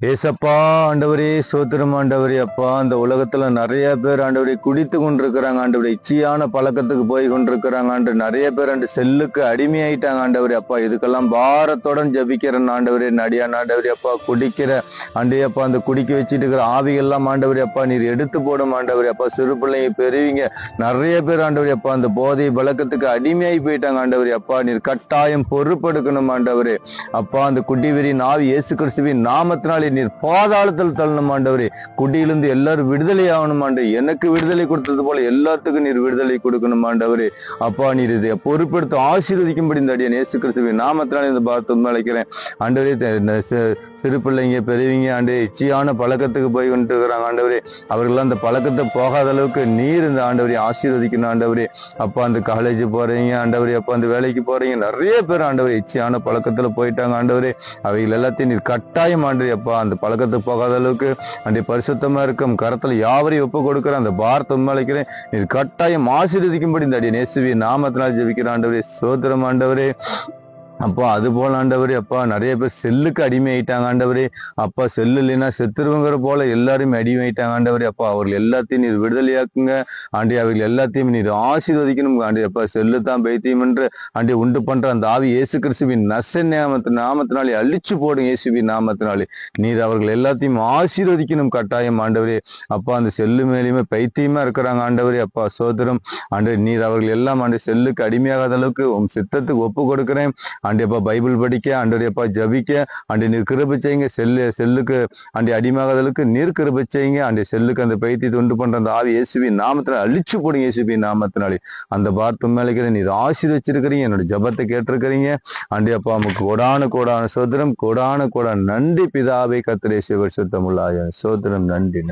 ஏசப்பா ஆண்டவரே, சோத்திரம் ஆண்டவரே. அப்பா, அந்த உலகத்துல நிறைய பேர் ஆண்டவரை குடித்து கொண்டிருக்கிறாங்க ஆண்டவரே. இச்சையான பழக்கத்துக்கு போய் கொண்டிருக்கிறாங்க ஆண்டு. நிறைய பேர் ஆண்டு செல்லுக்கு அடிமையாயிட்டாங்க ஆண்டவரே. அப்பா, இதுக்கெல்லாம் பாரத்துடன் ஜபிக்கிறேன் ஆண்டவரே. நடியான் ஆண்டவரே. அப்பா, குடிக்கிற ஆண்டே அப்பா, அந்த குடிக்க வச்சுட்டு இருக்கிற ஆவிகள்லாம் ஆண்டவரே அப்பா நீர் எடுத்து போடும் ஆண்டவரே. அப்பா, சிறு பிள்ளைங்க பெரியவங்க நிறைய பேர் ஆண்டவரே அப்பா அந்த போதை பழக்கத்துக்கு அடிமையாகி போயிட்டாங்க ஆண்டவரே. அப்பா, நீர் கட்டாயம் பொறுப்பெடுக்கணும் ஆண்டவரே. அப்பா, அந்த குடிவெறியின் ஆவி இயேசு கிறிஸ்துவின் நாமத்தினாலே நீர் பாதாளத்தில் தள்ளணும் ஆண்டவரே. குடியிலிருந்து எல்லாரும் விடுதலை ஆகணும் ஆண்டு. எனக்கு விடுதலை கொடுத்தது போல எல்லாத்துக்கும் நீர் விடுதலை கொடுக்கணும் ஆண்டவரே. அப்பா, நீர் இதை பொறுப்பெடுத்து ஆசீர்வதிக்கும்படி இந்த அடியான் இயேசு கிறிஸ்துவின் நாமத்தினாலே இந்த பாரத்தை அழைக்கிறேன் ஆண்டவரே. சிறு பிள்ளைங்க பெரியவங்க ஆண்டு இச்சையான பழக்கத்துக்கு போய் கொண்டு இருக்கிறாங்க ஆண்டவரே. அவர்கள்லாம் அந்த பழக்கத்தை போகாத அளவுக்கு நீர் இந்த ஆண்டவரை ஆசீர்வதிக்கணும் ஆண்டவரே. அப்பா, அந்த காலேஜ் போறீங்க ஆண்டவரே. அப்பா, அந்த வேலைக்கு போறீங்க நிறைய பேர் ஆண்டவரே இச்சையான பழக்கத்துல போயிட்டாங்க ஆண்டவரே. அவைகள் எல்லாத்தையும் நீர் கட்டாயம் ஆண்டவரே அப்பா அந்த பழக்கத்துக்கு போகாத அளவுக்கு அந்த பரிசுத்தமா இருக்கும் கரத்துல யாவரையும் ஒப்பு கொடுக்கிற அந்த பாரத்தை உண்மைக்கிறேன். நீர் கட்டாயம் ஆசீர்வதிக்கும்படி இந்த அடி நேசுவின் நாமத்தினால் ஜெபிக்கிற ஆண்டவரே. சோத்திரம் ஆண்டவரே. அப்பா, அது போல ஆண்டவரே. அப்பா, நிறைய பேர் செல்லுக்கு அடிமை ஆயிட்டாங்க ஆண்டவரே. அப்பா, செல்லு இல்லைன்னா செத்துருவங்கிற போல எல்லாருமே அடிமை ஆயிட்டாங்க ஆண்டவரே. அப்பா, அவர்கள் எல்லாத்தையும் நீர் விடுதலையாக்குங்க ஆண்டி. அவர்கள் எல்லாத்தையும் நீர் ஆசீர்வதிக்கணும் ஆண்டி. அப்பா, செல்லு தான் பைத்தியம் என்று ஆண்டி உண்டு பண்ற அந்த ஆவி இயேசு கிறிஸ்துவின் நாமத்தினாலே அழிச்சு போடும் இயேசுவின் நாமத்தினாலே. நீர் அவர்கள் எல்லாத்தையும் ஆசீர்வதிக்கணும் கட்டாயம் ஆண்டவரே. அப்பா, அந்த செல்லு மேலேயுமே பைத்தியமா இருக்கிறாங்க ஆண்டவரே. அப்பா, சோதரம் ஆண்டு. நீர் அவர்கள் எல்லாம் ஆண்டு செல்லுக்கு அடிமையாகாத அளவுக்கு உன் சித்தத்துக்கு ஒப்பு கொடுக்கிறேன் ஆண்டியப்பா. பைபிள் படிக்க ஆண்டோடையப்பா ஜபிக்க ஆண்டி நீர் கிருபை செய்யுங்க. செல்லுக்கு ஆண்டி அடிமையாகாதலுக்கு நீர் கிருபை செய்யுங்க ஆண்டி. செல்லுக்கு அந்த பைத்தியத்தை உண்டு பண்ற அந்த ஆவி இயேசுவின் நாமத்தினால அழிச்சு போடுங்க இயேசுவின் நாமத்தினாலே. அந்த வார்த்தை மேலே நீர் ஆசீர்வச்சிருக்கிறீங்க. என்னோட ஜபத்தை கேட்டிருக்கிறீங்க ஆண்டி. அப்பா, நமக்கு கோடான சோதரம் கோடான நன்றி பிதாவை கர்த்தரே சிவர் சுத்தமுள்ளாய சோதரம். நன்றி.